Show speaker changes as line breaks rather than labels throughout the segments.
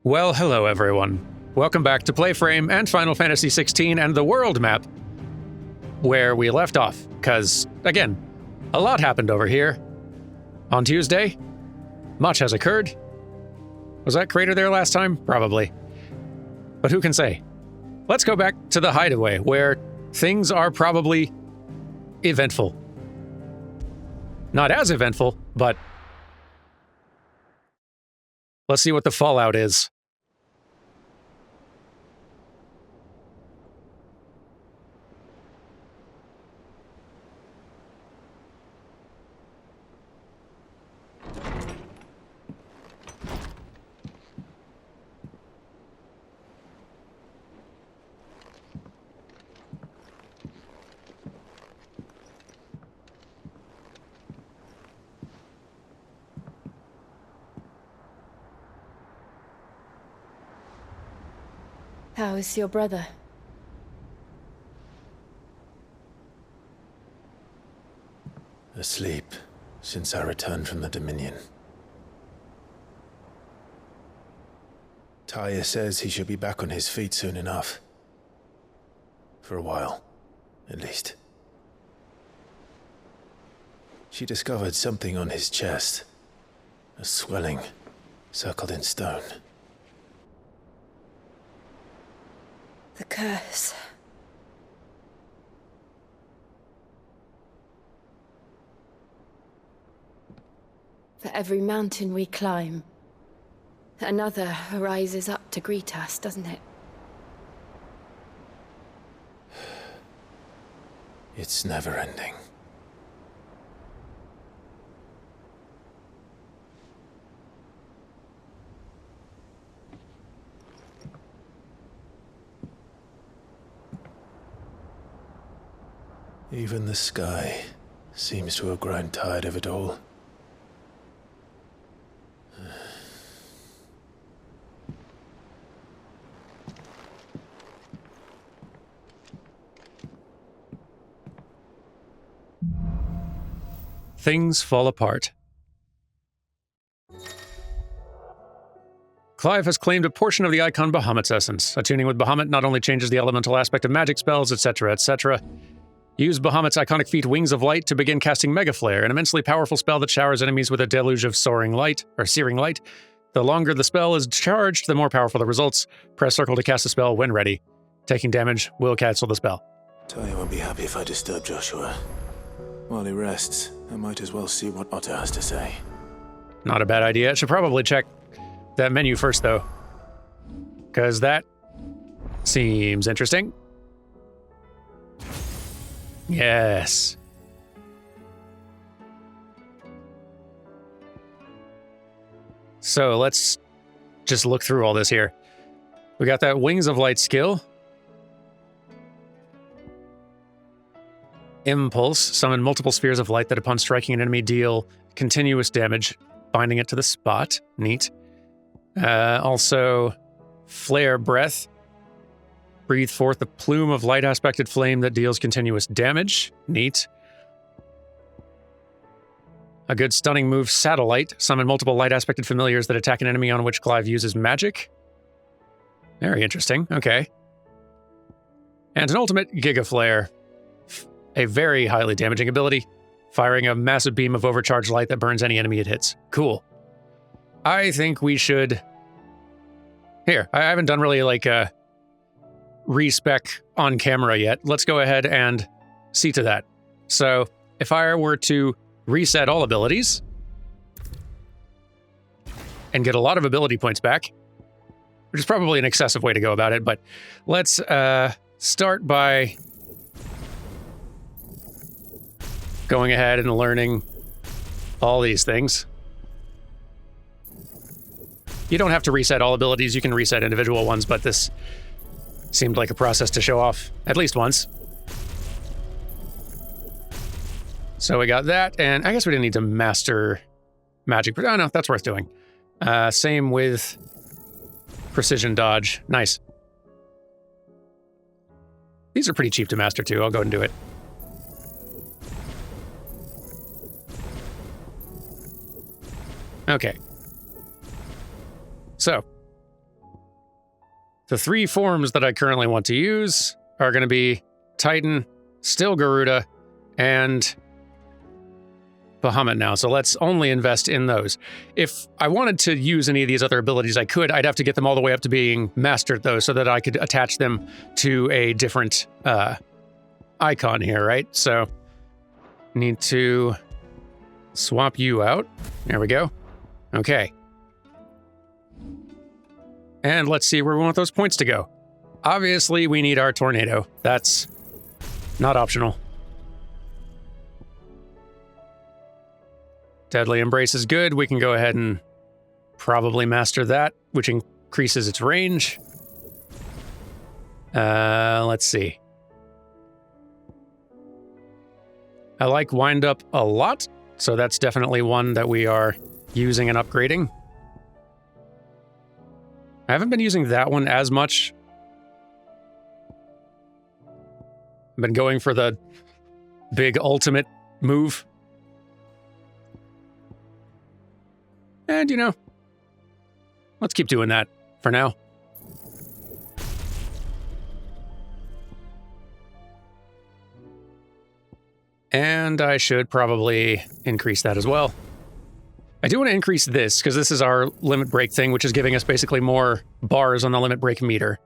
Well, hello everyone. Welcome back to PlayFrame and Final Fantasy XVI and the world map, where we left off, because, again, a lot happened over here. On Tuesday, much has occurred. Was that crater there last time? Probably. But who can say? Let's go back to the hideaway, where things are probably eventful. Not as eventful, but let's see what the fallout is.
How is your brother?
Asleep, since I returned from the Dominion. Taya says he should be back on his feet soon enough. For a while, at least. She discovered something on his chest. A swelling, circled in stone.
The curse. For every mountain we climb, another rises up to greet us, doesn't it?
It's never ending. Even the sky seems to have grown tired of it all.
Things fall apart. Clive has claimed a portion of the icon Bahamut's essence. Attuning with Bahamut not only changes the elemental aspect of magic spells, etc., etc. Use Bahamut's iconic feat Wings of Light to begin casting Mega Flare, an immensely powerful spell that showers enemies with a deluge of searing light. The longer the spell is charged, the more powerful the results. Press circle to cast the spell when ready. Taking damage will cancel the spell.
Taya won't be happy if I disturb Joshua. While he rests, I might as well see what Otto has to say.
Not a bad idea. I should probably check that menu first, though, because that seems interesting. Yes. So let's just look through all this here. We got that Wings of Light skill. Impulse. Summon multiple spheres of light that upon striking an enemy deal continuous damage, binding it to the spot. Neat. Also, Flare Breath. Breathe forth a plume of light-aspected flame that deals continuous damage. Neat. A good stunning move, Satellite. Summon multiple light-aspected familiars that attack an enemy on which Clive uses magic. Very interesting. Okay. And an ultimate, Giga Flare. A very highly damaging ability, firing a massive beam of overcharged light that burns any enemy it hits. Cool. I think we should... Here, I haven't done really like a respec on camera yet. Let's go ahead and see to that. So if I were to reset all abilities and get a lot of ability points back, which is probably an excessive way to go about it, but let's start by going ahead and learning all these things. You don't have to reset all abilities, you can reset individual ones, but this seemed like a process to show off at least once. So we got that, and I guess we didn't need to master magic, but oh no, that's worth doing. Same with precision dodge. Nice. These are pretty cheap to master too, I'll go and do it. Okay. So, The 3 forms that I currently want to use are going to be Titan, still Garuda, and Bahamut now. So let's only invest in those. If I wanted to use any of these other abilities, I could. I'd have to get them all the way up to being mastered, though, so that I could attach them to a different icon here, right? So need to swap you out. There we go. Okay. And let's see where we want those points to go. Obviously, we need our tornado. That's not optional. Deadly Embrace is good. We can go ahead and probably master that, which increases its range. Let's see. I like Wind Up a lot, so that's definitely one that we are using and upgrading. I haven't been using that one as much. I've been going for the big ultimate move. And, you know, let's keep doing that for now. And I should probably increase that as well. I do want to increase this, because this is our limit break thing, which is giving us basically more bars on the limit break meter.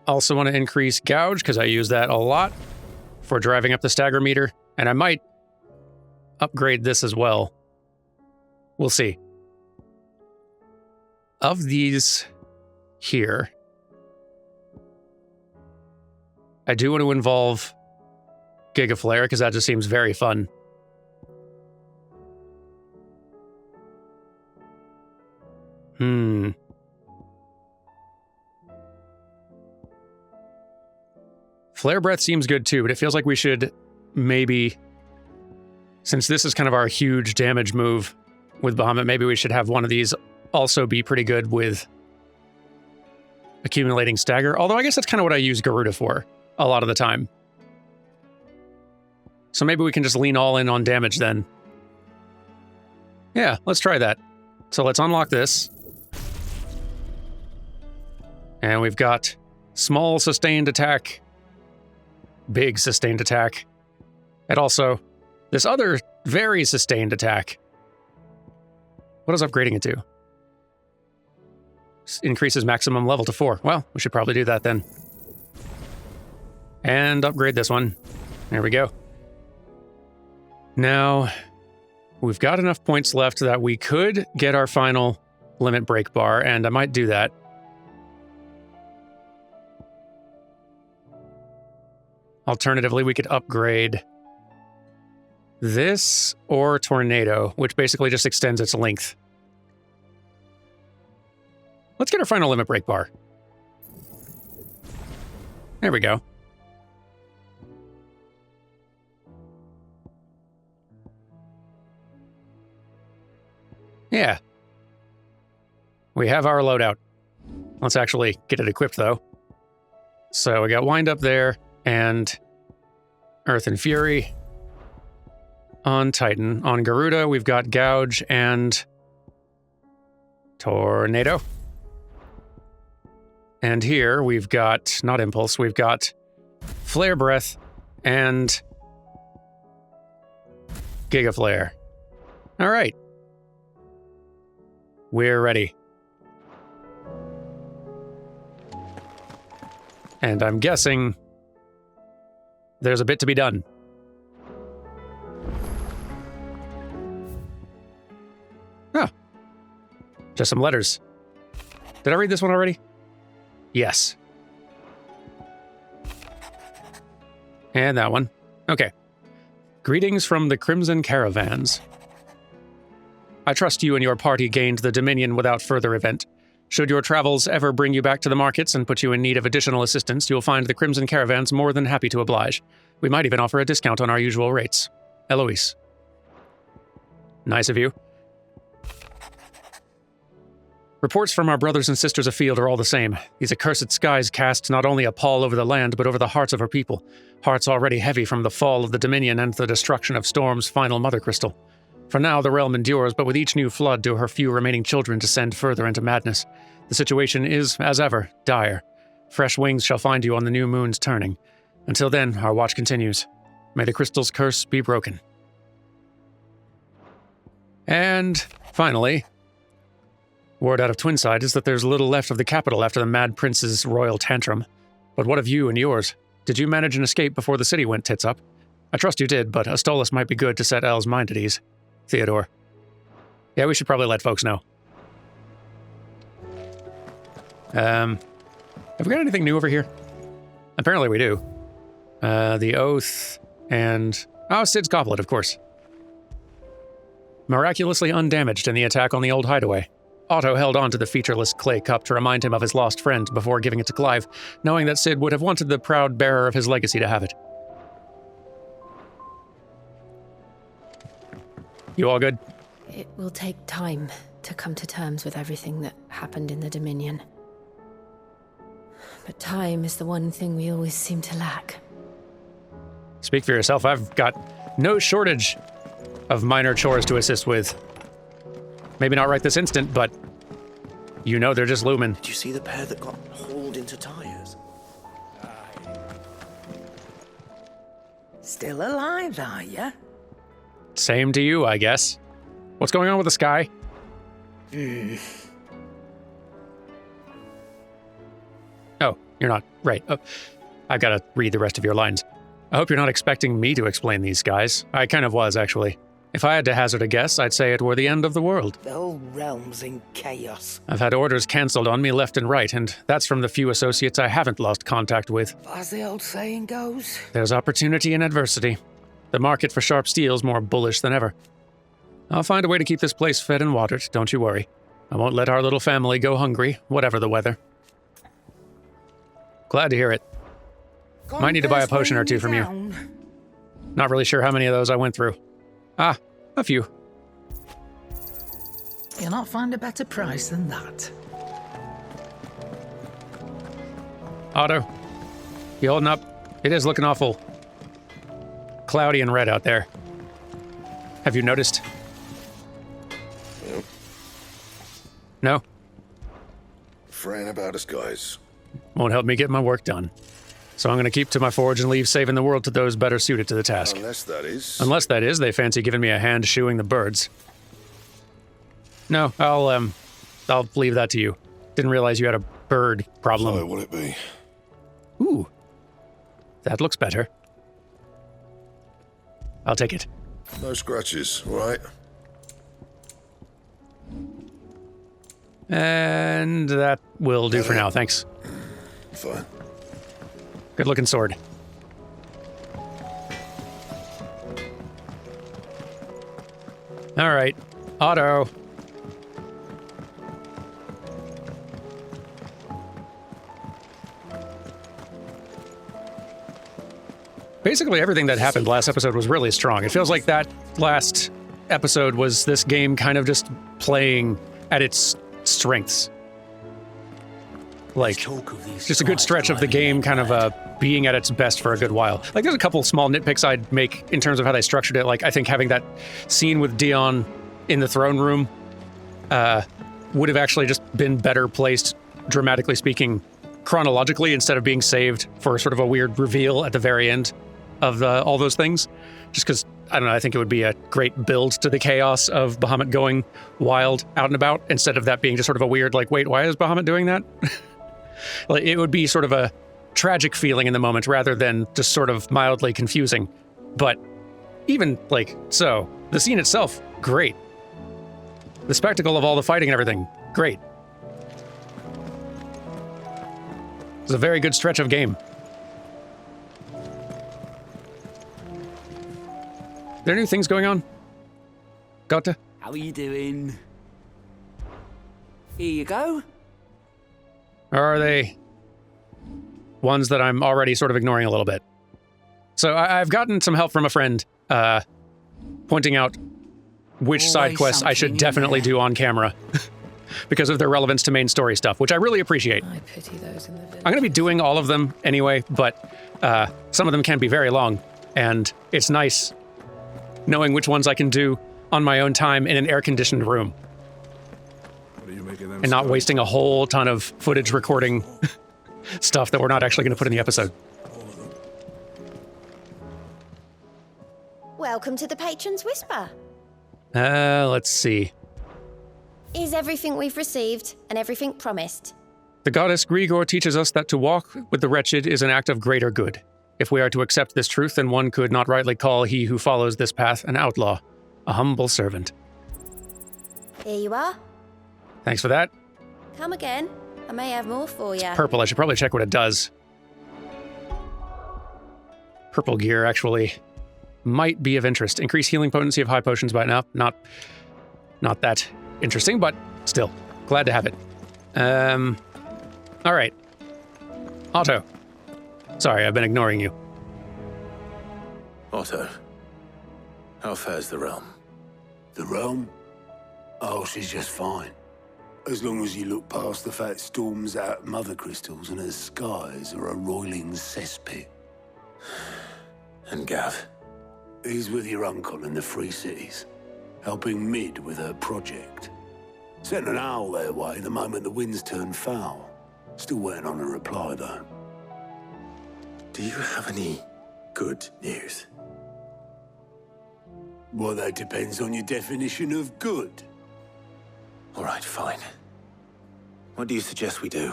Also want to increase Gouge, because I use that a lot for driving up the stagger meter. And I might upgrade this as well. We'll see. Of these here, I do want to involve Giga Flare, because that just seems very fun. Flare Breath seems good too, but it feels like we should maybe, since this is kind of our huge damage move with Bahamut, maybe we should have one of these also be pretty good with accumulating stagger. Although I guess that's kind of what I use Garuda for a lot of the time. So maybe we can just lean all in on damage then. Yeah, let's try that. So let's unlock this. And we've got small sustained attack, big sustained attack, and also this other very sustained attack. What is upgrading it to? Increases maximum level to 4. Well, we should probably do that then. And upgrade this one. There we go. Now, we've got enough points left that we could get our final limit break bar, and I might do that. Alternatively, we could upgrade this or Tornado, which basically just extends its length. Let's get our final limit break bar. There we go. Yeah. We have our loadout. Let's actually get it equipped, though. So we got Wind Up there, and Earth and Fury on Titan. On Garuda, we've got Gouge and Tornado. And here we've got, not Impulse, we've got Flare Breath and Giga Flare. All right. We're ready. And I'm guessing there's a bit to be done. Oh. Just some letters. Did I read this one already? Yes. And that one. Okay. Greetings from the Crimson Caravans. I trust you and your party gained the Dominion without further event. Should your travels ever bring you back to the markets and put you in need of additional assistance, you'll find the Crimson Caravans more than happy to oblige. We might even offer a discount on our usual rates. Eloise. Nice of you. Reports from our brothers and sisters afield are all the same. These accursed skies cast not only a pall over the land, but over the hearts of our people. Hearts already heavy from the fall of the Dominion and the destruction of Storm's final mother crystal. For now, the realm endures, but with each new flood do her few remaining children descend further into madness. The situation is, as ever, dire. Fresh wings shall find you on the new moon's turning. Until then, our watch continues. May the crystal's curse be broken. And, finally, word out of Twinside is that there's little left of the capital after the Mad Prince's royal tantrum. But what of you and yours? Did you manage an escape before the city went tits up? I trust you did, but Astolas might be good to set Elle's mind at ease. Theodore. Yeah, we should probably let folks know. Have we got anything new over here? Apparently we do. The Oath and... Oh, Sid's Goblet, of course. Miraculously undamaged in the attack on the old hideaway. Otto held on to the featureless clay cup to remind him of his lost friend before giving it to Clive, knowing that Sid would have wanted the proud bearer of his legacy to have it. You all good?
It will take time to come to terms with everything that happened in the Dominion. But time is the one thing we always seem to lack.
Speak for yourself. I've got no shortage of minor chores to assist with. Maybe not right this instant, but you know they're just looming.
Did you see the pair that got hauled into tires?
Still alive, are ya?
Same to you, I guess. What's going on with the sky? Oh, you're not. Right. Oh, I've got to read the rest of your lines. I hope you're not expecting me to explain these skies. I kind of was, actually. If I had to hazard a guess, I'd say it were the end of the world.
The whole realm's in chaos.
I've had orders cancelled on me left and right, and that's from the few associates I haven't lost contact with.
As the old saying goes.
There's opportunity in adversity. The market for sharp steel's more bullish than ever. I'll find a way to keep this place fed and watered, don't you worry. I won't let our little family go hungry, whatever the weather. Glad to hear it. Might need to buy a potion or two from you. Not really sure how many of those I went through. Ah, a few.
You'll not find a better price than that.
Otto, you holding up? It is looking awful cloudy and red out there. Have you noticed?
Yep.
No?
Fraying about us, guys.
Won't help me get my work done. So I'm going to keep to my forge and leave saving the world to those better suited to the task.
Unless that is,
they fancy giving me a hand shoeing the birds. No, I'll leave that to you. Didn't realize you had a bird problem.
So will it be?
Ooh. That looks better. I'll take it.
No scratches, all right?
And that will do for now, thanks.
Fine.
Good looking sword. All right, Otto. Basically, everything that happened last episode was really strong. It feels like that last episode was this game kind of just playing at its strengths. Like, just a good stretch of the game kind of being at its best for a good while. Like, there's a couple small nitpicks I'd make in terms of how they structured it. Like, I think having that scene with Dion in the throne room would have actually just been better placed, dramatically speaking, chronologically, instead of being saved for sort of a weird reveal at the very end of all those things. Just because, I don't know, I think it would be a great build to the chaos of Bahamut going wild out and about, instead of that being just sort of a weird, like, wait, why is Bahamut doing that? Like, it would be sort of a tragic feeling in the moment rather than just sort of mildly confusing. But even, like, so, the scene itself, great. The spectacle of all the fighting and everything, great. It's a very good stretch of game. There are new things going on? Gota?
How are you doing? Here you go.
Or are they ones that I'm already sort of ignoring a little bit? So I've gotten some help from a friend pointing out which side quests I should definitely do on camera because of their relevance to main story stuff, which I really appreciate.
I pity those in the village.
I'm going to be doing all of them anyway, but some of them can be very long, and it's nice knowing which ones I can do on my own time in an air-conditioned room.
What are you making them
And not
skulls?
wasting a whole ton of footage recording stuff that we're not actually going to put in the episode.
Welcome to the Patron's Whisper.
Let's see.
Is everything we've received and everything promised?
The goddess Grigor teaches us that to walk with the wretched is an act of greater good. If we are to accept this truth, then one could not rightly call he who follows this path an outlaw, a humble servant.
Here you are.
Thanks for that.
Come again. I may have more for you.
Purple, I should probably check what it does. Purple gear actually might be of interest. Increase healing potency of high potions by now. Not that interesting, but still, glad to have it. All right. Otto. Sorry, I've been ignoring you.
Otto, how fares the realm?
The realm? Oh, she's just fine. As long as you look past the fact storms out mother crystals and her skies are a roiling cesspit.
And Gav?
He's with your uncle in the Free Cities, helping Mid with her project. Sent an owl their way the moment the winds turned foul. Still waiting on a reply, though.
Do you have any good news?
Well, that depends on your definition of good.
All right, fine. What do you suggest we do?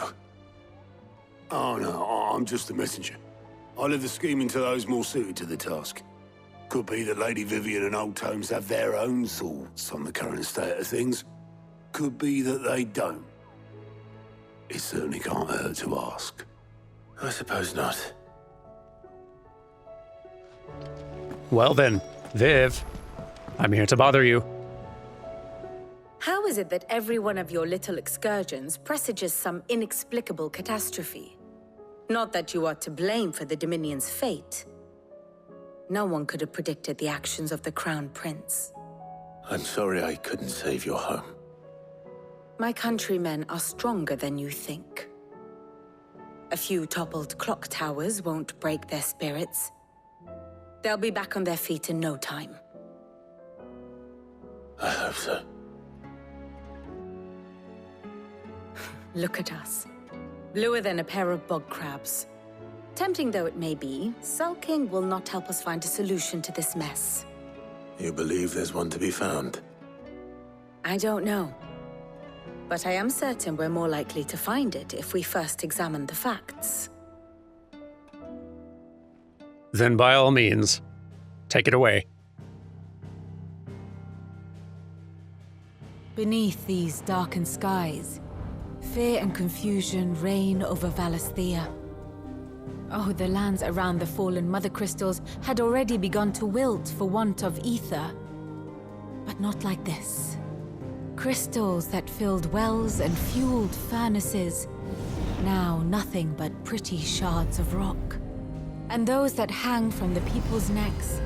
Oh, no, I'm just a messenger. I leave the scheming to those more suited to the task. Could be that Lady Vivian and Old Tomes have their own thoughts on the current state of things. Could be that they don't. It certainly can't hurt to ask.
I suppose not.
Well then, Viv, I'm here to bother you.
How is it that every one of your little excursions presages some inexplicable catastrophe? Not that you are to blame for the Dominion's fate. No one could have predicted the actions of the Crown Prince.
I'm sorry I couldn't save your home.
My countrymen are stronger than you think. A few toppled clock towers won't break their spirits. They'll be back on their feet in no time.
I hope so.
Look at us. Bluer than a pair of bog crabs. Tempting though it may be, sulking will not help us find a solution to this mess.
You believe there's one to be found?
I don't know. But I am certain we're more likely to find it if we first examine the facts.
Then by all means, take it away.
Beneath these darkened skies, fear and confusion reign over Valisthea. Oh, the lands around the fallen mother crystals had already begun to wilt for want of ether. But not like this. Crystals that filled wells and fueled furnaces, now nothing but pretty shards of rock. And those that hang from the people's necks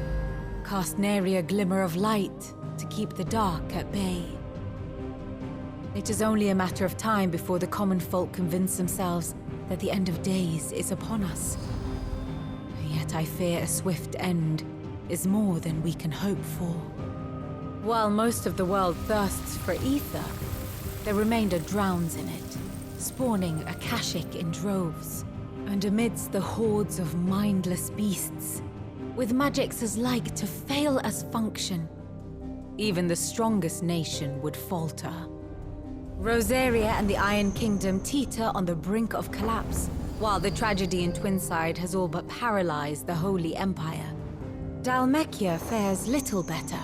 cast nary a glimmer of light to keep the dark at bay. It is only a matter of time before the common folk convince themselves that the end of days is upon us. Yet I fear a swift end is more than we can hope for. While most of the world thirsts for ether, the remainder drowns in it, spawning Akashic in droves. And amidst the hordes of mindless beasts, with magics as like to fail as function, even the strongest nation would falter. Rosaria and the Iron Kingdom teeter on the brink of collapse, while the tragedy in Twinside has all but paralyzed the Holy Empire. Dalmekia fares little better.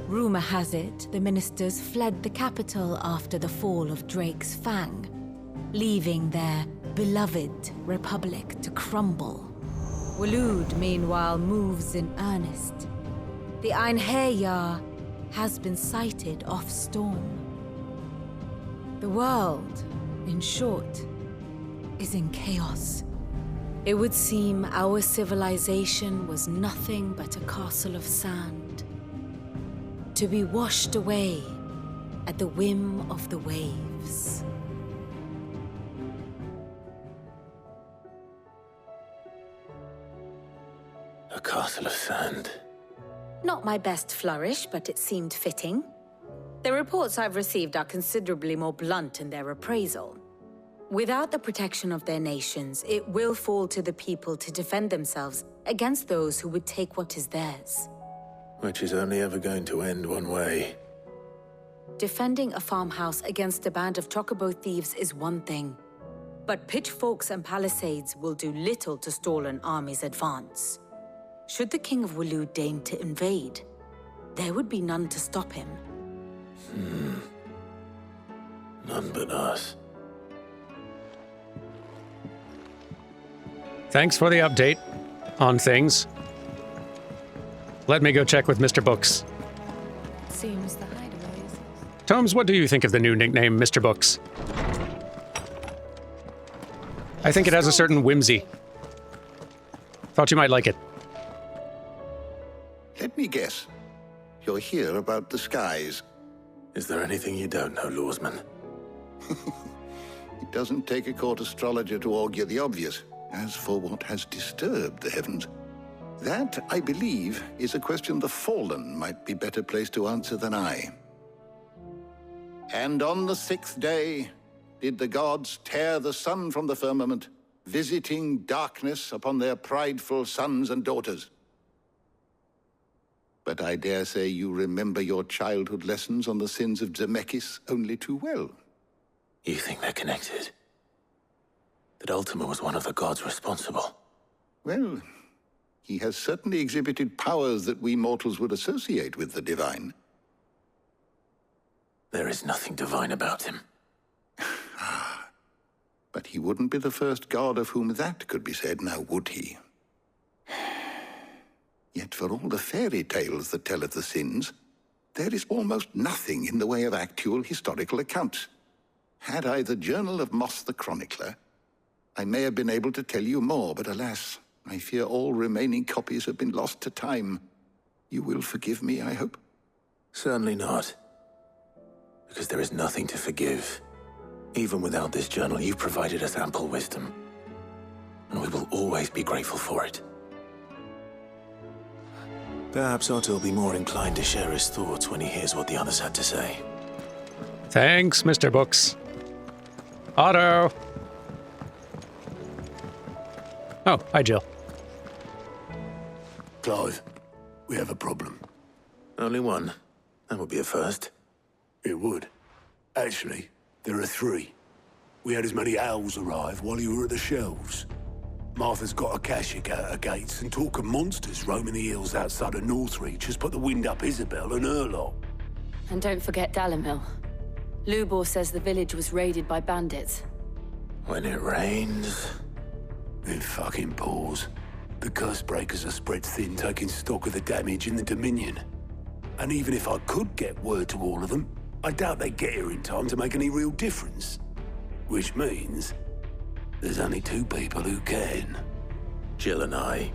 Rumor has it the ministers fled the capital after the fall of Drake's Fang, leaving their beloved republic to crumble. Waloed, meanwhile, moves in earnest. The Einherjar has been sighted off storm. The world, in short, is in chaos. It would seem our civilization was nothing but a castle of sand, to be washed away at the whim of the waves.
A castle of sand.
Not my best flourish, but it seemed fitting. The reports I've received are considerably more blunt in their appraisal. Without the protection of their nations, it will fall to the people to defend themselves against those who would take what is theirs.
Which is only ever going to end one way.
Defending a farmhouse against a band of chocobo thieves is one thing, but pitchforks and palisades will do little to stall an army's advance. Should the King of Waloed deign to invade, there would be none to stop him.
None but us.
Thanks for the update on things. Let me go check with Mr. Books.
Seems the hideaways.
Tomes, what do you think of the new nickname, Mr. Books? I think it has a certain whimsy. Thought you might like it.
Let me guess. You're here about the skies.
Is there anything you don't know, Lawsman?
It doesn't take a court astrologer to augur the obvious. As for what has disturbed the heavens, that, I believe, is a question the Fallen might be better placed to answer than I. And on the 6th day did the gods tear the sun from the firmament, visiting darkness upon their prideful sons and daughters. But I dare say you remember your childhood lessons on the sins of Zemeckis only too well.
You think they're connected? That Ultima was one of the gods responsible?
Well, he has certainly exhibited powers that we mortals would associate with the divine.
There is nothing divine about him.
But he wouldn't be the first god of whom that could be said, now would he? Yet for all the fairy tales that tell of the sins, there is almost nothing in the way of actual historical accounts. Had I the Journal of Moss the Chronicler, I may have been able to tell you more, but alas, I fear all remaining copies have been lost to time. You will forgive me, I hope?
Certainly not. Because there is nothing to forgive. Even without this journal, you've provided us ample wisdom. And we will always be grateful for it. Perhaps Otto will be more inclined to share his thoughts when he hears what the others had to say.
Thanks, Mr. Books. Otto! Oh, hi, Jill.
Clive, we have a problem.
Only one. That would be a first.
It would. Actually, there are 3. We had as many owls arrive while you were at the shelves. Martha's got a Akashic out her gates, and talk of monsters roaming the hills outside of Northreach has put the wind up Isabel and her lot.
And don't forget Dalimil. Lubor says the village was raided by bandits.
When it rains...
It fucking pours. The curse breakers are spread thin, taking stock of the damage in the Dominion. And even if I could get word to all of them, I doubt they'd get here in time to make any real difference. Which means there's only 2 people who can.
Jill and I.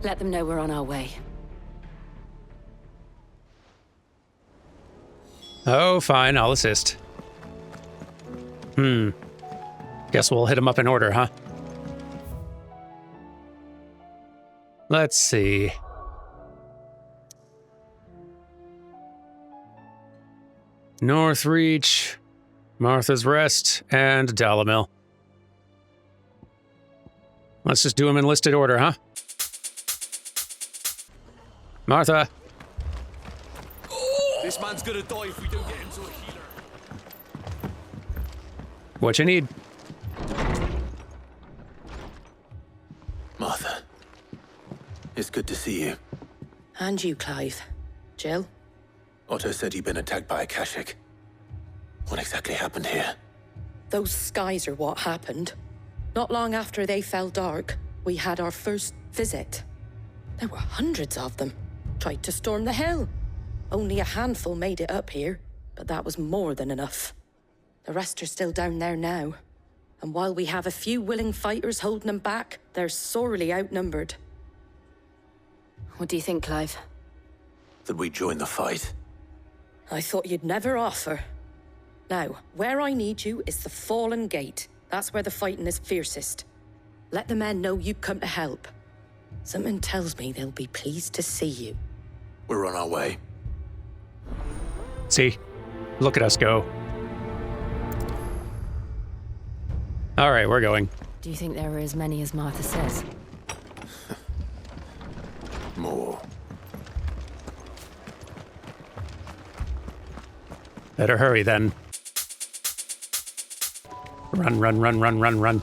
Let them know we're on our way.
Oh, fine, I'll assist. Guess we'll hit them up in order, huh? Let's see. Northreach, Martha's Rest, and Dalimil. Let's just do them in listed order, huh? Martha.
This man's gonna die if we don't get him to a healer.
What you need?
Martha. It's good to see you.
And you, Clive. Jill?
Otto said you'd been attacked by Akashic. What exactly happened here?
Those skies are what happened. Not long after they fell dark, we had our first visit. There were hundreds of them. Tried to storm the hill. Only a handful made it up here, but that was more than enough. The rest are still down there now. And while we have a few willing fighters holding them back, they're sorely outnumbered.
What do you think, Clive?
That we join the fight.
I thought you'd never offer. Now, where I need you is the Fallen Gate. That's where the fighting is fiercest. Let the men know you come to help. Something tells me they'll be pleased to see you.
We're on our way.
See? Look at us go. All right, we're going.
Do you think there are as many as Martha says?
More.
Better hurry then. Run, run, run, run, run, run.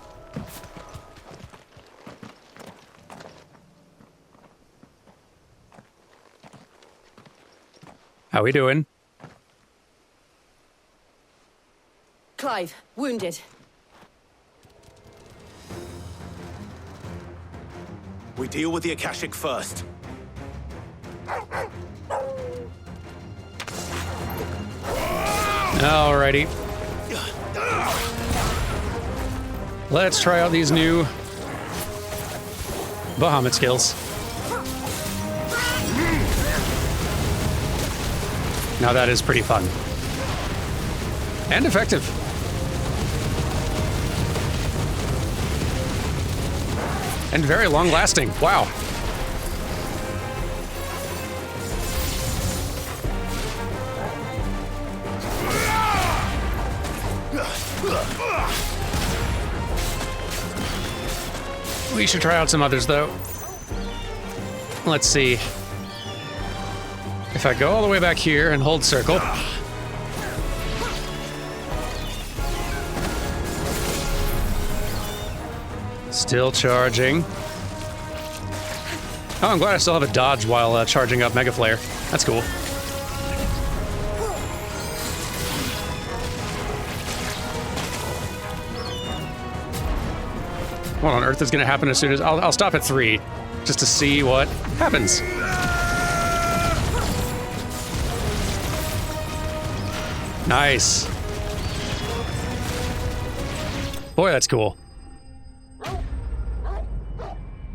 How we doing?
Clive, wounded.
We deal with the Akashic first.
Alrighty. Let's try out these new Bahamut skills. Now that is pretty fun. And effective. And very long lasting. Wow. We should try out some others, though. Let's see. If I go all the way back here and hold circle. Still charging. Oh, I'm glad I still have a dodge while charging up Mega Flare. That's cool. What on earth is going to happen as soon as... I'll stop at 3, just to see what happens. Nice. Boy, that's cool.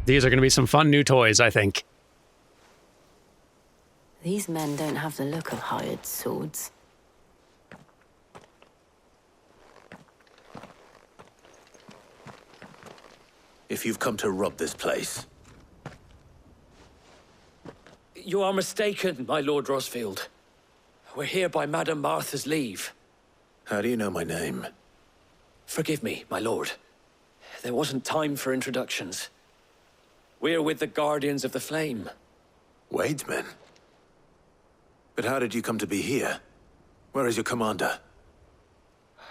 These are going to be some fun new toys, I think.
These men don't have the look of hired swords.
If you've come to rob this place.
You are mistaken, my Lord Rosfield. We're here by Madame Martha's leave.
How do you know my name?
Forgive me, my lord. There wasn't time for introductions. We're with the Guardians of the Flame.
Wade's men? But how did you come to be here? Where is your commander?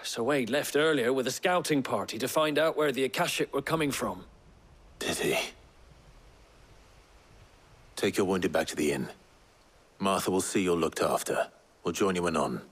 Sir Wade left earlier with a scouting party to find out where the Akashic were coming from.
Did he? Take your wounded back to the inn. Martha will see you're looked after. We'll join you anon.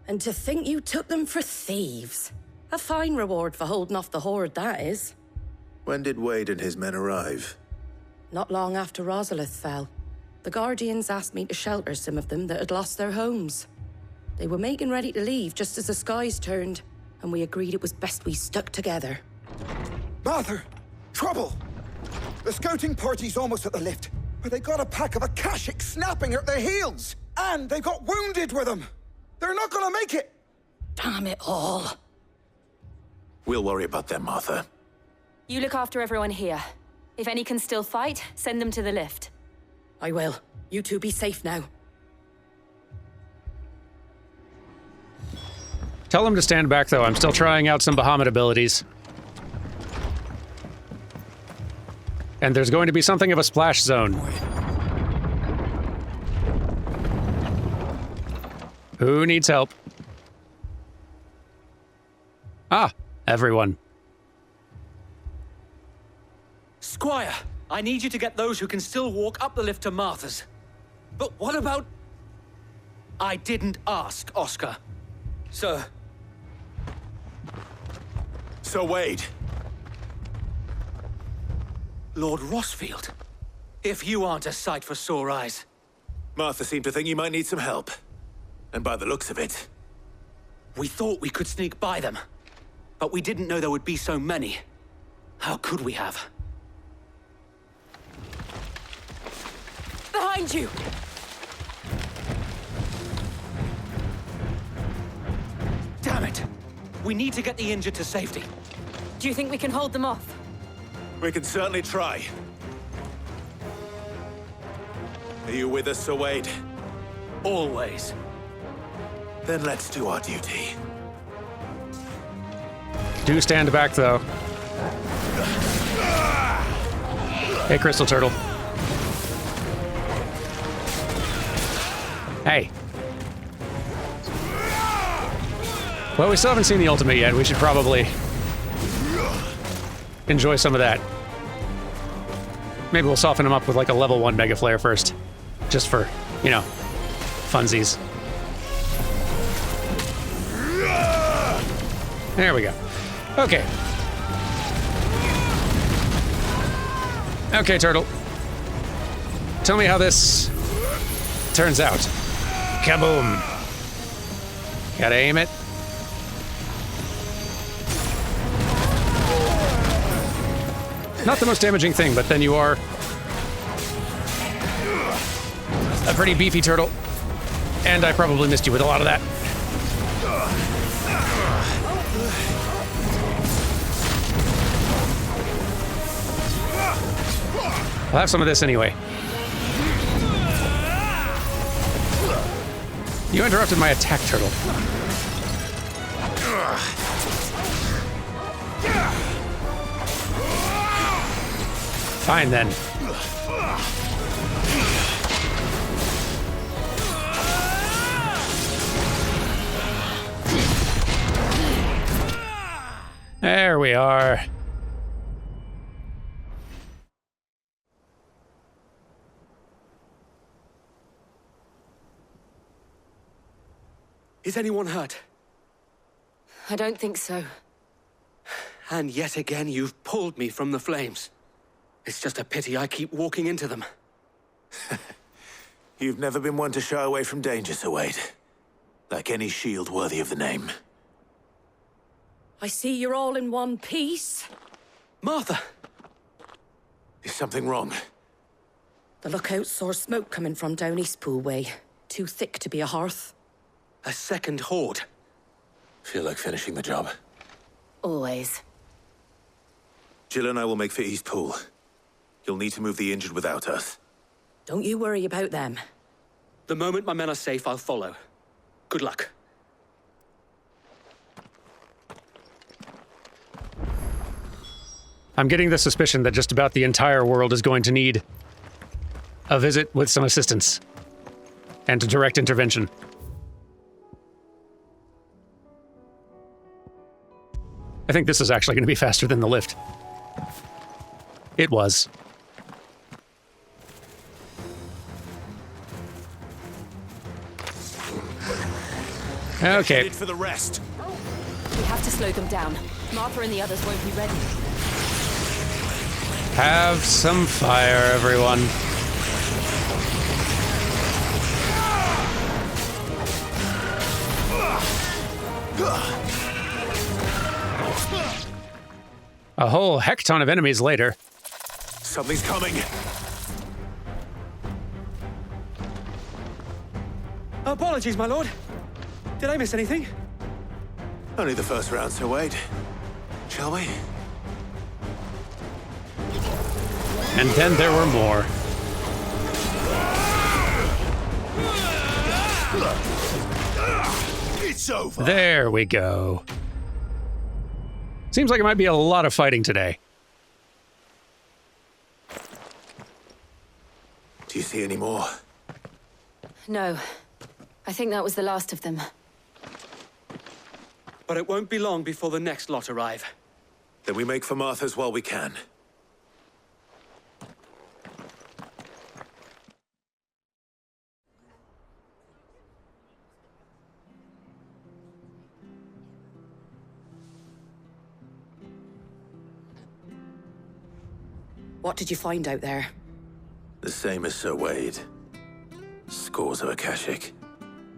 And to think you took them for thieves. A fine reward for holding off the horde, that is.
When did Wade and his men arrive?
Not long after Rosalith fell. The Guardians asked me to shelter some of them that had lost their homes. They were making ready to leave just as the skies turned, and we agreed it was best we stuck together.
Martha! Trouble! The scouting party's almost at the lift, but they got a pack of Akashic snapping at their heels! And they got wounded with them! They're not gonna make it!
Damn it all.
We'll worry about them, Martha.
You look after everyone here. If any can still fight, send them to the lift.
I will. You two be safe now.
Tell them to stand back, though. I'm still trying out some Bahamut abilities. And there's going to be something of a splash zone. Who needs help? Ah, everyone.
Squire, I need you to get those who can still walk up the lift to Martha's. But what about... I didn't ask, Oscar. Sir.
Sir Wade.
Lord Rosfield. If you aren't a sight for sore eyes.
Martha seemed to think you might need some help. And by the looks of it...
We thought we could sneak by them. But we didn't know there would be so many. How could we have?
Behind you!
Damn it! We need to get the injured to safety.
Do you think we can hold them off?
We can certainly try. Are you with us, Sir Wade?
Always.
Then let's do our duty.
Do stand back, though. Hey, Crystal Turtle. Hey. Well, we still haven't seen the ultimate yet. We should probably enjoy some of that. Maybe we'll soften him up with like a level 1 Mega Flare first. Just for, you know, funsies. There we go. Okay. Okay, Turtle. Tell me how this turns out. Kaboom. Gotta aim it. Not the most damaging thing, but then you are a pretty beefy turtle. And I probably missed you with a lot of that. I'll have some of this anyway. You interrupted my attack, Turtle. Fine, then. There we are.
Is anyone hurt?
I don't think so.
And yet again, you've pulled me from the flames. It's just a pity I keep walking into them.
You've never been one to shy away from danger, Sir Wade. Like any shield worthy of the name.
I see you're all in one piece.
Martha!
Is something wrong?
The lookout saw smoke coming from down Eastpool way. Too thick to be a hearth.
A second horde.
Feel like finishing the job.
Always.
Jill and I will make for Eastpool. You'll need to move the injured without us.
Don't you worry about them.
The moment my men are safe, I'll follow. Good luck.
I'm getting the suspicion that just about the entire world is going to need a visit with some assistance and a direct intervention. I think this is actually going to be faster than the lift. It was. Okay.
Headed for the rest.
We have to slow them down. Martha and the others won't be ready.
Have some fire, everyone. A whole heck ton of enemies later.
Something's coming.
Apologies, my lord. Did I miss anything?
Only the first round, Sir Wade. Shall we?
And then there were more.
It's over.
There we go. Seems like it might be a lot of fighting today.
Do you see any more?
No. I think that was the last of them.
But it won't be long before the next lot arrive.
Then we make for Martha's while we can.
What did you find out there?
The same as Sir Wade. Scores of Akashic.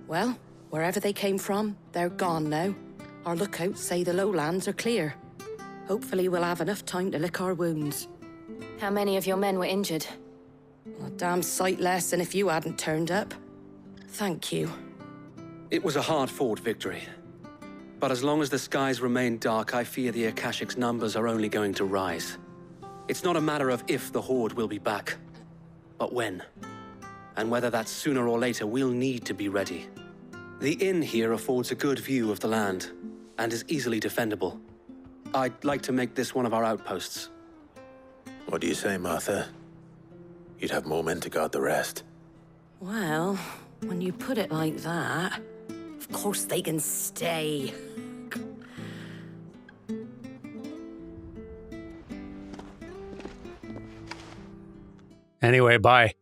Well, wherever they came from, they're gone now. Our lookouts say the lowlands are clear. Hopefully we'll have enough time to lick our wounds.
How many of your men were injured?
Damn sight less than if you hadn't turned up. Thank you.
It was a hard-fought victory. But as long as the skies remain dark, I fear the Akashic's numbers are only going to rise. It's not a matter of if the Horde will be back, but when. And whether that's sooner or later, we'll need to be ready. The inn here affords a good view of the land, and is easily defendable. I'd like to make this one of our outposts.
What do you say, Martha? You'd have more men to guard the rest.
Well, when you put it like that, of course they can stay.
Anyway, bye.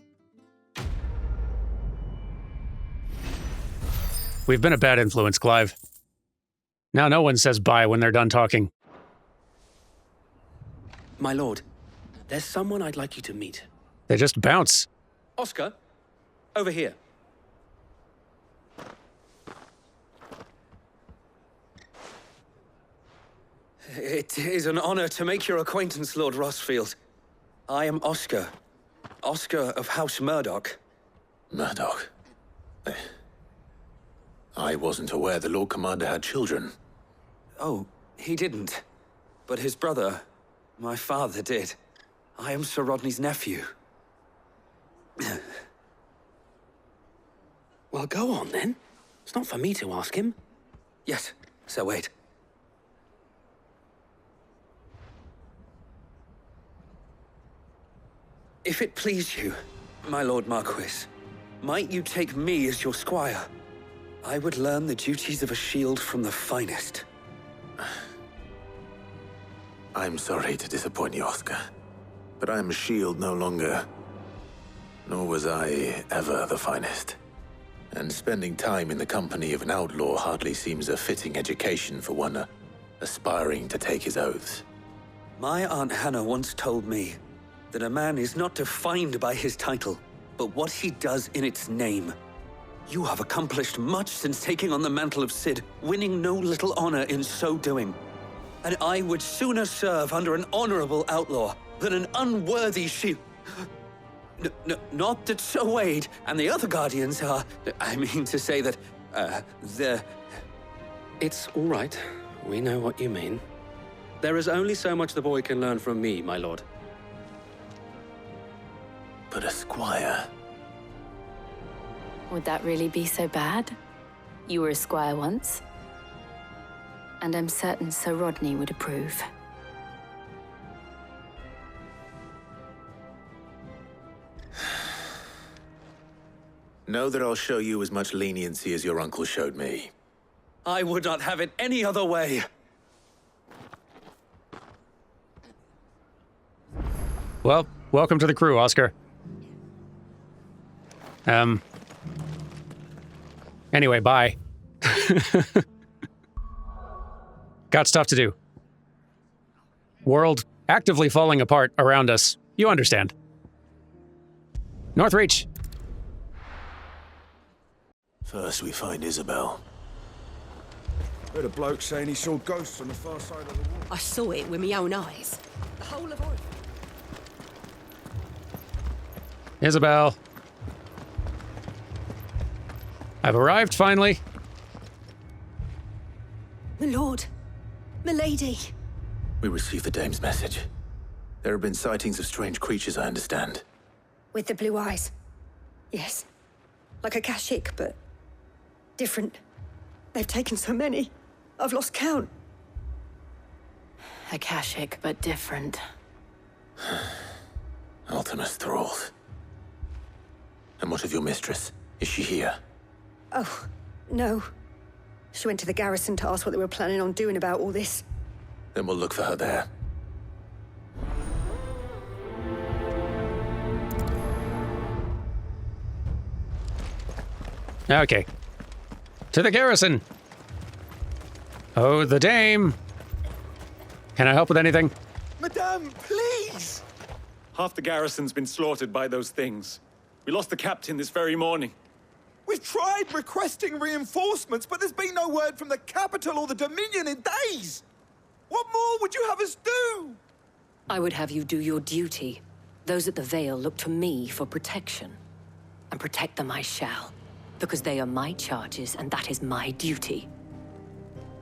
We've been a bad influence, Clive. Now no one says bye when they're done talking.
My lord, there's someone I'd like you to meet.
They just bounce.
Oscar, over here.
It is an honor to make your acquaintance, Lord Rossfield. I am Oscar. Oscar of House Murdoch.
Murdoch? I wasn't aware the Lord Commander had children.
Oh, he didn't. But his brother, my father, did. I am Sir Rodney's nephew.
Well, go on then. It's not for me to ask him.
Yes, Sir Wade. If it please you, my Lord Marquis, might you take me as your squire? I would learn the duties of a shield from the finest.
I'm sorry to disappoint you, Oscar, but I am a shield no longer. Nor was I ever the finest. And spending time in the company of an outlaw hardly seems a fitting education for one aspiring to take his oaths.
My Aunt Hannah once told me that a man is not defined by his title, but what he does in its name. You have accomplished much since taking on the mantle of Cid, winning no little honor in so doing. And I would sooner serve under an honorable outlaw than an unworthy shield. Not that Sir Wade and the other Guardians are... I mean to say that, they're...
It's all right. We know what you mean. There is only so much the boy can learn from me, my lord.
But a squire...
Would that really be so bad? You were a squire once. And I'm certain Sir Rodney would approve.
Know that I'll show you as much leniency as your uncle showed me.
I would not have it any other way.
Well, welcome to the crew, Oscar. Anyway, bye. Got stuff to do. World actively falling apart around us. You understand. Northreach.
First we find Isabel.
Heard a bloke saying he saw ghosts on the far side of the wall.
I saw it with my own eyes. The whole of Earth.
Isabel. I've arrived, finally.
My lord. My lady.
We received the dame's message. There have been sightings of strange creatures, I understand.
With the blue eyes. Yes. Like a Akashic, but different. They've taken so many. I've lost count.
Akashic, but different.
Ultimus thralls. And what of your mistress? Is she here?
Oh, no. She went to the garrison to ask what they were planning on doing about all this.
Then we'll look for her there.
Okay. To the garrison. Oh, the dame. Can I help with anything?
Madame, please! Half the garrison's been slaughtered by those things. We lost the captain this very morning.
We've tried requesting reinforcements, but there's been no word from the capital or the Dominion in days! What more would you have us do?
I would have you do your duty.
Those at the Vale look to me for protection. And protect them I shall, because they are my charges and that is my duty.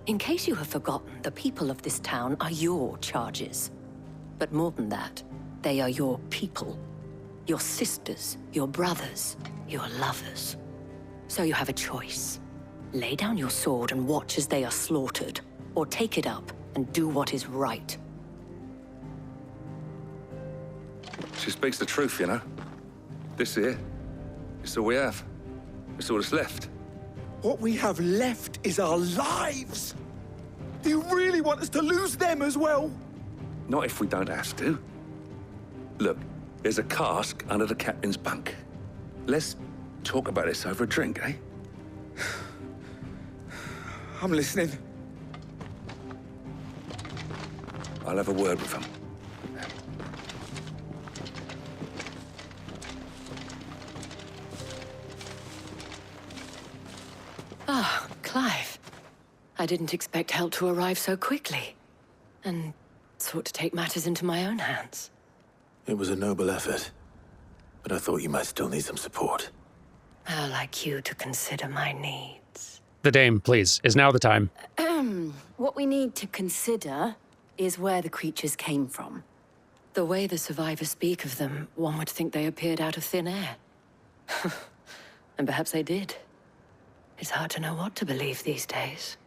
In case you have forgotten, the people of this town are your charges. But more than that, they are your people. Your sisters, your brothers, your lovers. So you have a choice. Lay down your sword and watch as they are slaughtered, or take it up and do what is right.
She speaks the truth, you know. This here, it's all we have. It's all that's left.
What we have left is our lives! Do you really want us to lose them as well?
Not if we don't have to. Look, there's a cask under the captain's bunk. Let's talk about this over a drink, eh?
I'm listening.
I'll have a word with him.
Ah, Clive. I didn't expect help to arrive so quickly. And sought to take matters into my own hands.
It was a noble effort, but I thought you might still need some support.
I'd like you to consider my needs.
The Dame, please. Is now the time.
What we need to consider is where the creatures came from. The way the survivors speak of them, one would think they appeared out of thin air. And perhaps they did. It's hard to know what to believe these days.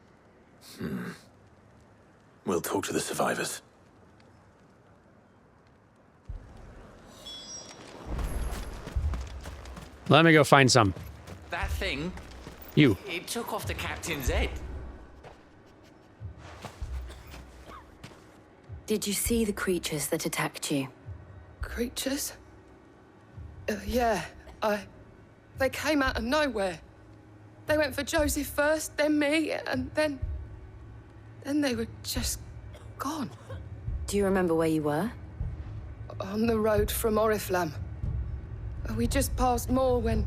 We'll talk to the survivors.
Let me go find some.
That thing...
You.
It took off the captain's head.
Did you see the creatures that attacked you?
Creatures? Yeah, They came out of nowhere. They went for Joseph first, then me, and then they were just gone.
Do you remember where you were?
On the road from Oriflamme. We just passed Moor when...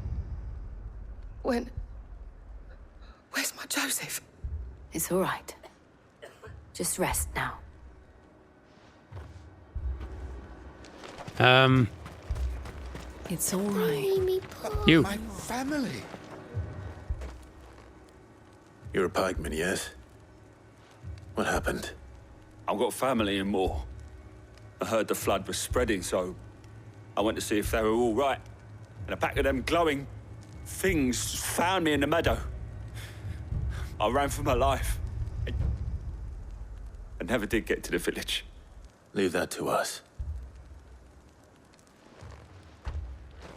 Where's my Joseph?
It's all right. Just rest now. It's all right.
You.
My family.
You're a pikeman, yes? What happened?
I've got family in Moor. I heard the flood was spreading, so I went to see if they were all right. And a pack of them glowing things found me in the meadow. I ran for my life. I never did get to the village.
Leave that to us.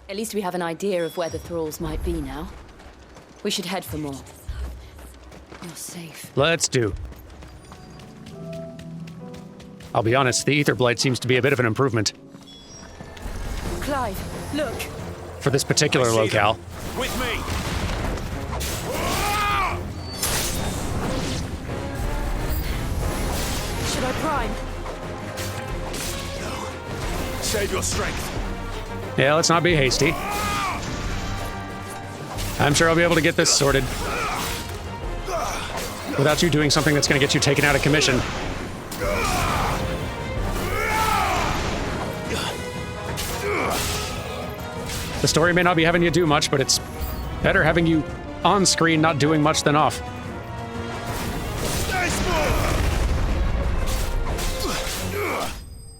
At least we have an idea of where the thralls might be now. We should head for more. You're safe.
Let's do. I'll be honest, the Ether Blight seems to be a bit of an improvement.
Clive, look!
For this particular locale.
Them. With me!
Should I prime?
No. Save your strength.
Yeah, let's not be hasty. I'm sure I'll be able to get this sorted. Without you doing something that's going to get you taken out of commission. The story may not be having you do much, but it's better having you on screen not doing much than off.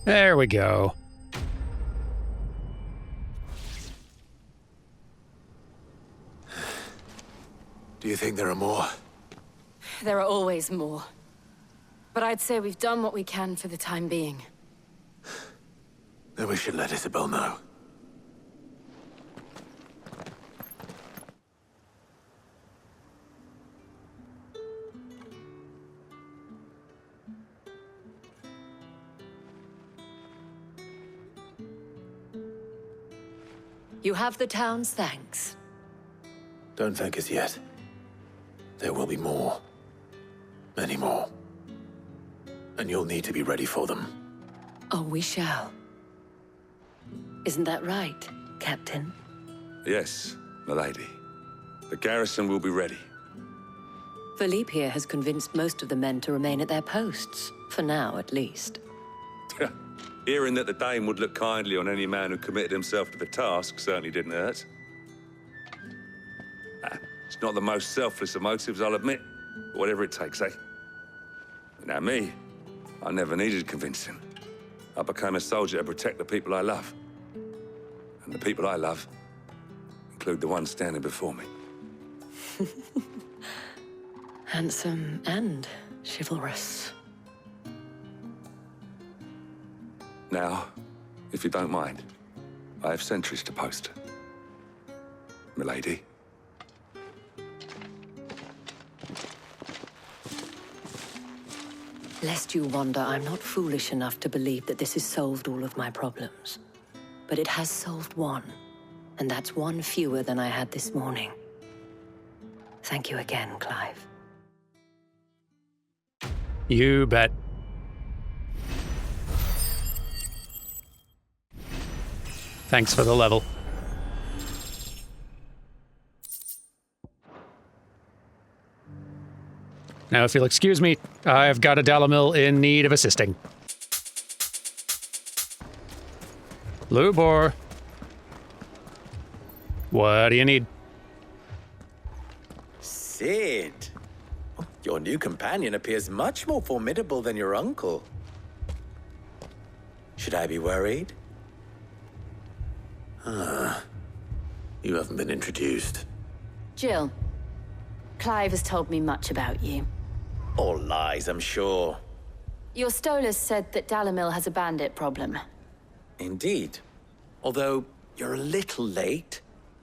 There we go.
Do you think there are more?
There are always more. But I'd say we've done what we can for the time being.
Then we should let Isabel know.
You have the town's thanks.
Don't thank us yet. There will be more. Many more. And you'll need to be ready for them.
Oh, we shall. Isn't that right, Captain?
Yes, my lady. The garrison will be ready.
Philippe here has convinced most of the men to remain at their posts. For now, at least.
Hearing that the Dame would look kindly on any man who committed himself to the task certainly didn't hurt. It's not the most selfless of motives, I'll admit. But whatever it takes, eh? Now me, I never needed convincing. I became a soldier to protect the people I love. And the people I love include the one standing before me.
Handsome and chivalrous.
Now, if you don't mind, I have sentries to post. Milady.
Lest you wonder, I'm not foolish enough to believe that this has solved all of my problems. But it has solved one, and that's one fewer than I had this morning. Thank you again, Clive.
You bet. Thanks for the level. Now, if you'll excuse me, I've got a Dalamil in need of assisting. Lubor. What do you need?
Sid. Your new companion appears much more formidable than your uncle. Should I be worried?
You haven't been introduced.
Jill, Clive has told me much about you.
All lies, I'm sure.
Your Stolas said that Dalamil has a bandit problem.
Indeed. Although, you're a little late.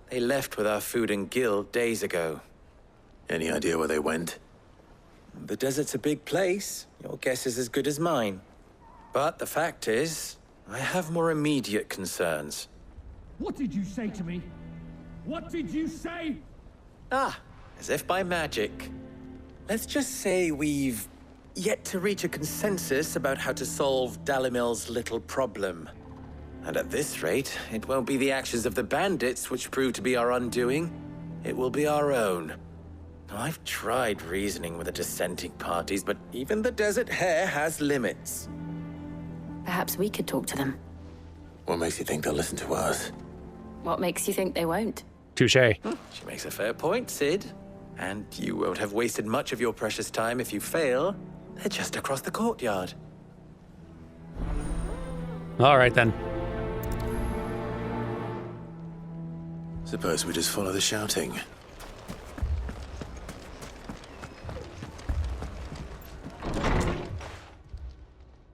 They left with our food and guild days ago.
Any idea where they went?
The desert's a big place. Your guess is as good as mine. But the fact is, I have more immediate concerns.
What did you say to me? What did you say?
As if by magic. Let's just say we've yet to reach a consensus about how to solve Dalamil's little problem. And at this rate, it won't be the actions of the bandits which prove to be our undoing. It will be our own. Now, I've tried reasoning with the dissenting parties, but even the Desert Hare has limits.
Perhaps we could talk to them.
What makes you think they'll listen to us?
What makes you think they won't?
Touché.
She makes a fair point, Sid. And you won't have wasted much of your precious time if you fail. They're just across the courtyard.
All right, then.
Suppose we just follow the shouting.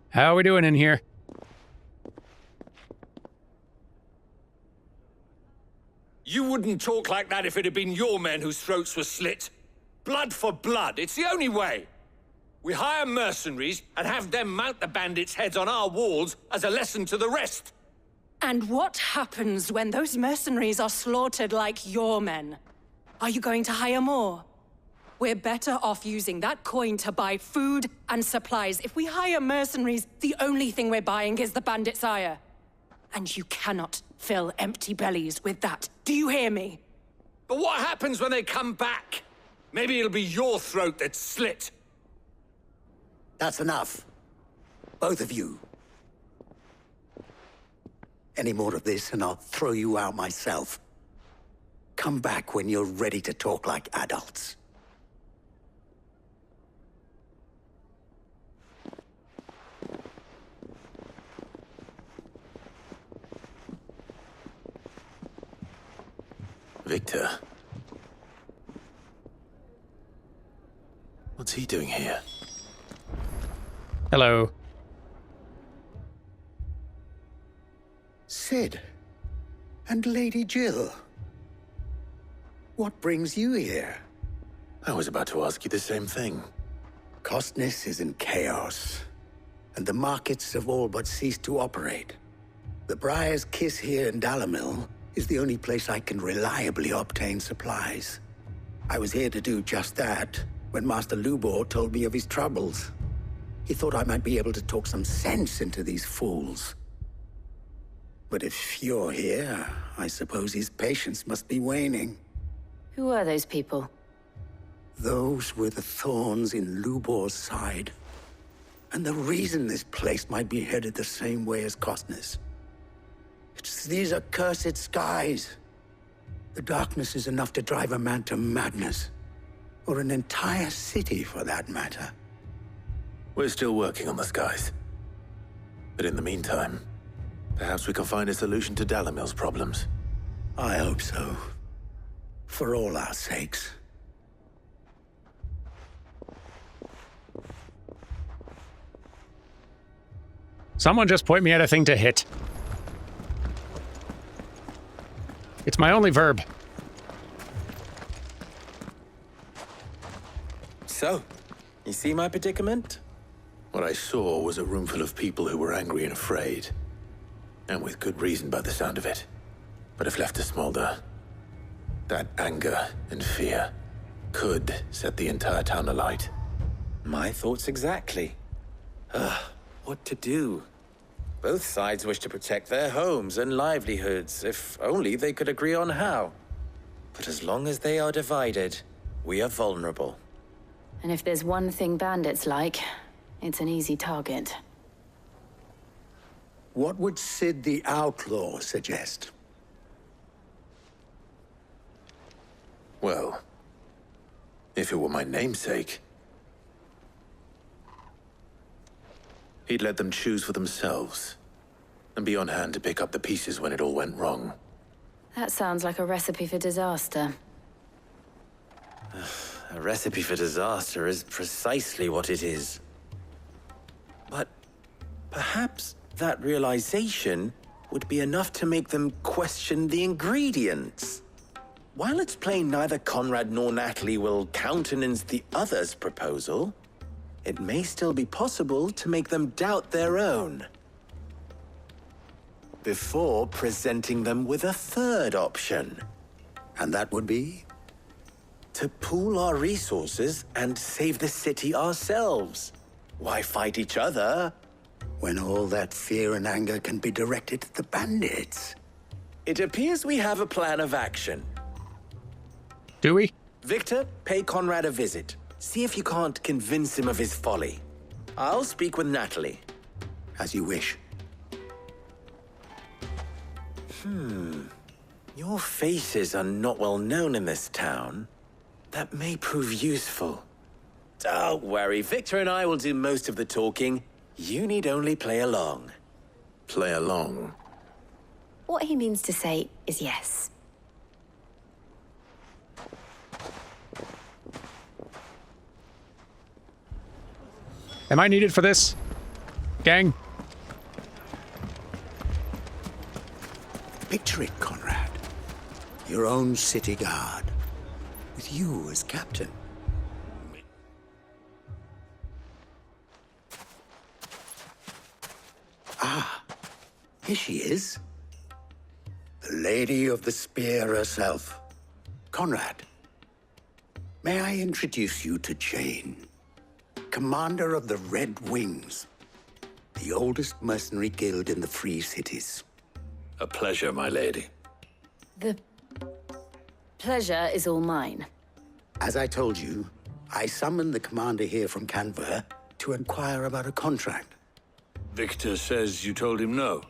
How are we doing in here?
You wouldn't talk like that if it had been your men whose throats were slit. Blood for blood, it's the only way. We hire mercenaries and have them mount the bandits' heads on our walls as a lesson to the rest.
And what happens when those mercenaries are slaughtered like your men? Are you going to hire more? We're better off using that coin to buy food and supplies. If we hire mercenaries, the only thing we're buying is the bandits' ire. And you cannot fill empty bellies with that. Do you hear me?
But what happens when they come back? Maybe it'll be your throat that's slit.
That's enough. Both of you. Any more of this and I'll throw you out myself. Come back when you're ready to talk like adults.
Victor. What's he doing here?
Hello.
Sid. And Lady Jill. What brings you here?
I was about to ask you the same thing.
Costness is in chaos, and the markets have all but ceased to operate. The Briar's Kiss here in Dalamil is the only place I can reliably obtain supplies. I was here to do just that when Master Lubor told me of his troubles. He thought I might be able to talk some sense into these fools. But if you're here, I suppose his patience must be waning.
Who are those people?
Those were the thorns in Lubor's side. And the reason this place might be headed the same way as Costner's. It's these accursed skies. The darkness is enough to drive a man to madness. Or an entire city, for that matter.
We're still working on the skies. But in the meantime, perhaps we can find a solution to Dalimil's problems.
I hope so. For all our sakes.
Someone just point me at a thing to hit. It's my only verb.
So, you see my predicament?
What I saw was a room full of people who were angry and afraid. And with good reason by the sound of it. But if left to smolder, that anger and fear could set the entire town alight.
My thoughts exactly. What to do? Both sides wish to protect their homes and livelihoods, if only they could agree on how. But as long as they are divided, we are vulnerable.
And if there's one thing bandits like, it's an easy target.
What would Sid the Outlaw suggest?
Well, if it were my namesake, he'd let them choose for themselves, and be on hand to pick up the pieces when it all went wrong.
That sounds like a recipe for disaster.
A recipe for disaster is precisely what it is. But perhaps that realization would be enough to make them question the ingredients. While it's plain neither Conrad nor Natalie will countenance the other's proposal, it may still be possible to make them doubt their own. Before presenting them with a third option.
And that would be?
To pool our resources and save the city ourselves. Why fight each other?
When all that fear and anger can be directed at the bandits.
It appears we have a plan of action.
Do we?
Victor, pay Conrad a visit. See if you can't convince him of his folly. I'll speak with Natalie.
As you wish.
Your faces are not well known in this town. That may prove useful. Don't worry, Victor and I will do most of the talking. You need only play along.
Play along?
What he means to say is yes.
Am I needed for this? Gang?
Picture it, Conrad. Your own city guard. With you as captain. Ah, here she is. The Lady of the Spear herself. Conrad, may I introduce you to Jane, commander of the Red Wings, the oldest mercenary guild in the Free Cities.
A pleasure, my lady.
The pleasure is all mine.
As I told you, I summoned the commander here from Canver to inquire about a contract.
Victor says you told him no.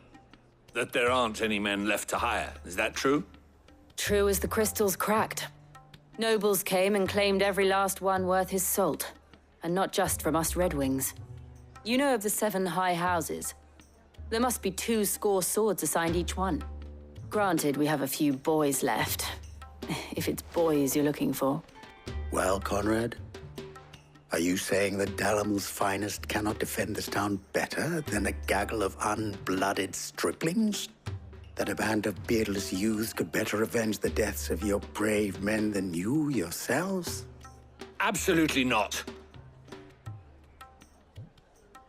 That there aren't any men left to hire. Is that true?
True as the crystals cracked. Nobles came and claimed every last one worth his salt. And not just from us Red Wings. You know of the 7 high houses. There must be 2 swords assigned each one. Granted, we have a few boys left. If it's boys you're looking for.
Well, Conrad, are you saying that Dalimil's finest cannot defend this town better than a gaggle of unblooded striplings? That a band of beardless youths could better avenge the deaths of your brave men than you yourselves?
Absolutely not.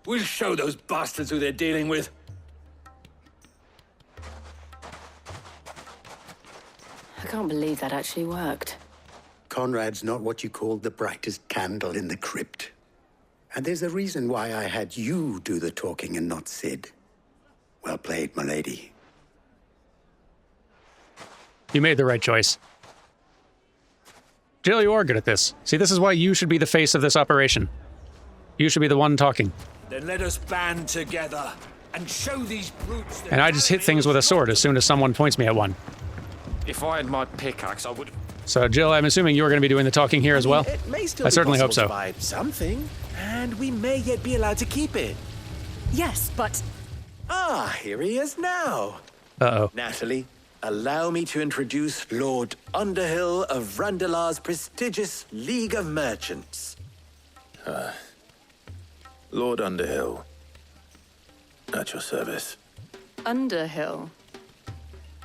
We'll show those bastards who they're dealing with.
I can't believe that actually worked.
Conrad's not what you call the brightest candle in the crypt. And there's a reason why I had you do the talking and not Sid. Well played, my lady.
You made the right choice. Jill, you are good at this. See, this is why you should be the face of this operation. You should be the one talking.
Then let us band together and show these brutes that
And I just hit things with a sword as soon as someone points me at one.
If I had my pickaxe, I would...
So, Jill, I'm assuming you're going to be doing the talking here as well?
It may still
I
be
certainly hope
possible
so.
to buy something, and we may yet be allowed to keep it.
Yes, but...
Ah, here he is now.
Uh-oh.
Natalie, allow me to introduce Lord Underhill of Randalar's prestigious League of Merchants.
Lord Underhill. At your service.
Underhill.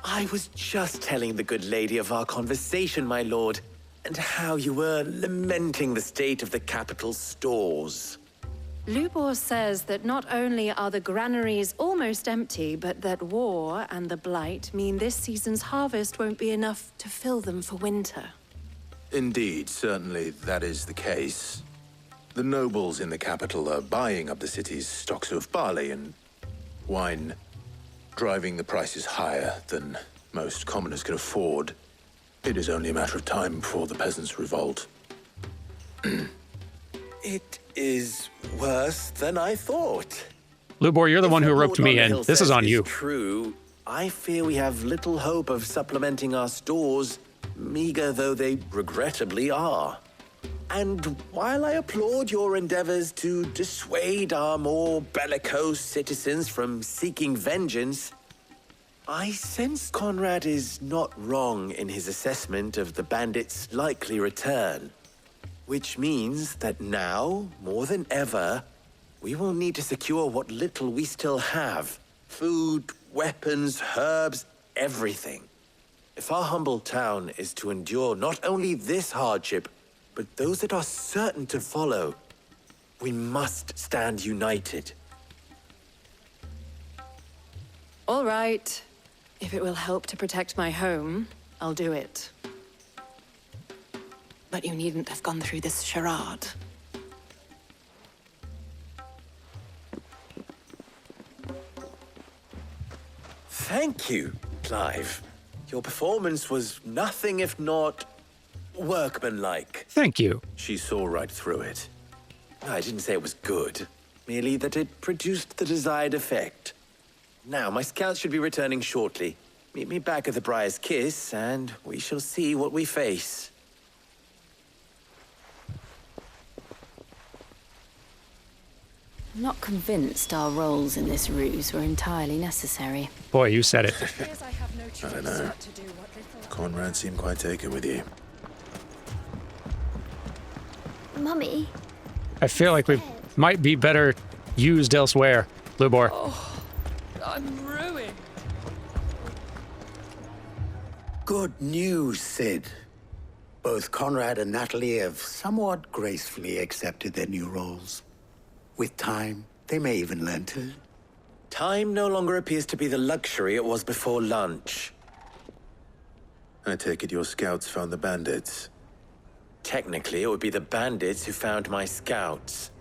I was just telling the good lady of our conversation, my lord, and how you were lamenting the state of the capital's stores.
Lubor says that not only are the granaries almost empty, but that war and the Blight mean this season's harvest won't be enough to fill them for winter.
Indeed, certainly that is the case. The nobles in the capital are buying up the city's stocks of barley and wine, driving the prices higher than most commoners can afford. It is only a matter of time before the peasants revolt.
It is worse than I thought.
Lubor, you're the one who roped me in. This is on you.
True. I fear we have little hope of supplementing our stores, meager though they regrettably are. And while I applaud your endeavors to dissuade our more bellicose citizens from seeking vengeance, I sense Conrad is not wrong in his assessment of the bandits' likely return. Which means that now, more than ever, we will need to secure what little we still have. Food, weapons, herbs, everything. If our humble town is to endure not only this hardship, but those that are certain to follow, we must stand united.
All right. If it will help to protect my home, I'll do it. But you needn't have gone through this charade.
Thank you, Clive. Your performance was nothing if not workmanlike.
Thank you.
She saw right through it.
I didn't say it was good, merely that it produced the desired effect. Now, my scouts should be returning shortly. Meet me back at the Briar's Kiss, and we shall see what we face.
I'm not convinced our roles in this ruse were entirely necessary.
Boy, you said it.
I don't know. Conrad seemed quite taken with you.
Mummy.
I feel like we might be better used elsewhere, Lubor.
Oh, I'm ruined.
Good news, Sid. Both Conrad and Natalie have somewhat gracefully accepted their new roles. With time, they may even learn to.
Time no longer appears to be the luxury it was before lunch.
I take it your scouts found the bandits.
Technically, it would be the bandits who found my scouts.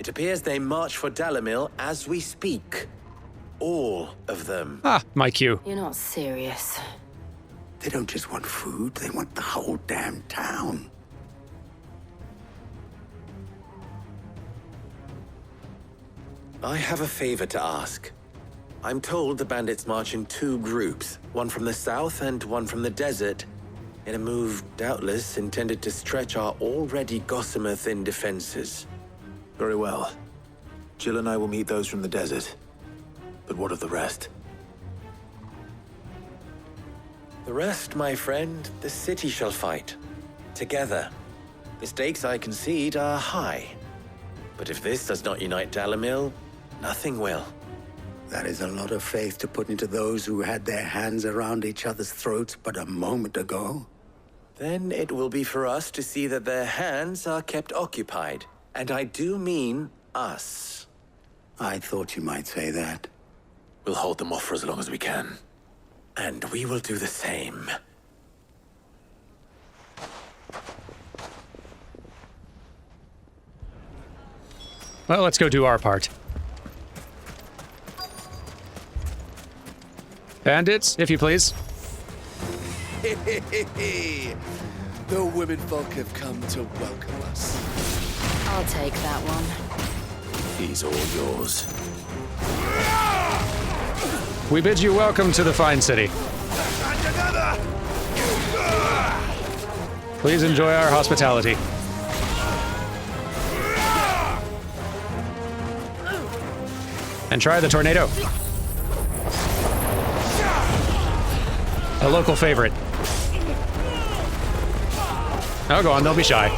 It appears they march for Dalimil as we speak. All of them.
Ah, my cue.
You're not serious.
They don't just want food, they want the whole damn town.
I have a favor to ask. I'm told the bandits march in two groups, one from the south and one from the desert, in a move doubtless intended to stretch our already gossamer-thin defenses.
Very well. Jill and I will meet those from the desert. But what of the rest?
The rest, my friend, the city shall fight. Together. The stakes, I concede, are high. But if this does not unite Dalimil, nothing will.
That is a lot of faith to put into those who had their hands around each other's throats but a moment ago.
Then it will be for us to see that their hands are kept occupied. And I do mean us.
I thought you might say that.
We'll hold them off for as long as we can.
And we will do the same.
Well, let's go do our part. Bandits, if you please.
The women folk have come to welcome us.
I'll take that one.
He's all yours.
We bid you welcome to the fine city. Please enjoy our hospitality. And try the tornado. A local favorite. Oh, go on, they'll be shy.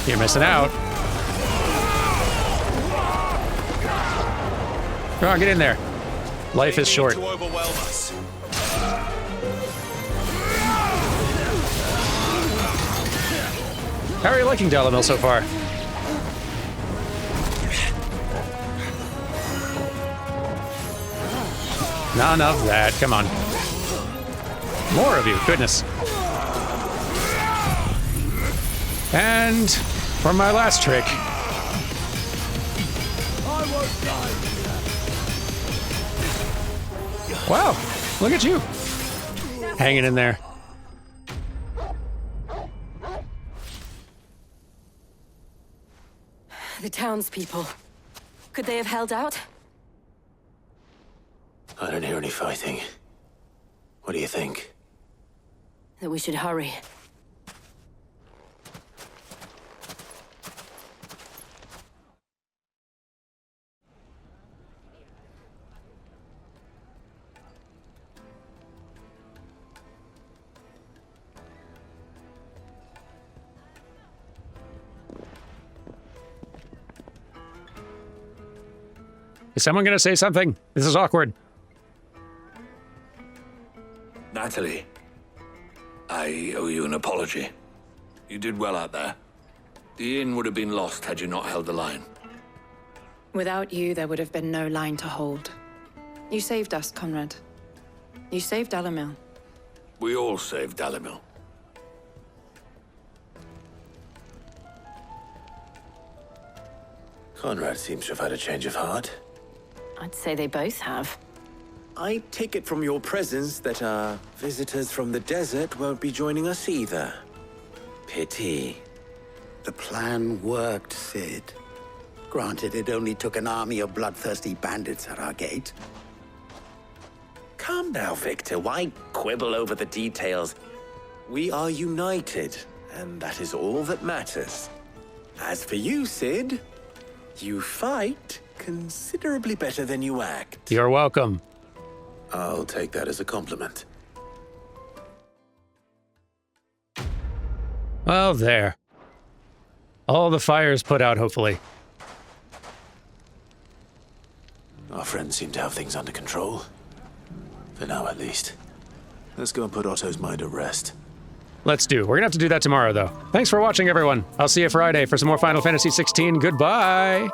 You're missing out. Come on, get in there. Life is short. How are you liking Dalimil so far? None of that. Come on. More of you. Goodness. And for my last trick. Wow. Look at you. Hanging in there.
The townspeople. Could they have held out?
I don't hear any fighting. What do you think?
That we should hurry.
Is someone gonna say something? This is awkward.
Natalie, I owe you an apology. You did well out there. The inn would have been lost had you not held the line.
Without you, there would have been no line to hold. You saved us, Conrad. You saved Dalimil.
We all saved Dalimil.
Conrad seems to have had a change of heart.
I'd say they both have.
I take it from your presence that our visitors from the desert won't be joining us either. Pity.
The plan worked, Sid. Granted, it only took an army of bloodthirsty bandits at our gate.
Calm now, Victor. Why quibble over the details? We are united, and that is all that matters. As for you, Sid, you fight considerably better than you act.
You're welcome.
I'll take that as a compliment.
Well, there. All the fires put out, hopefully.
Our friends seem to have things under control. For now, at least. Let's go and put Otto's mind at rest.
Let's do. We're gonna have to do that tomorrow, though. Thanks for watching, everyone. I'll see you Friday for some more Final Fantasy XVI. Goodbye!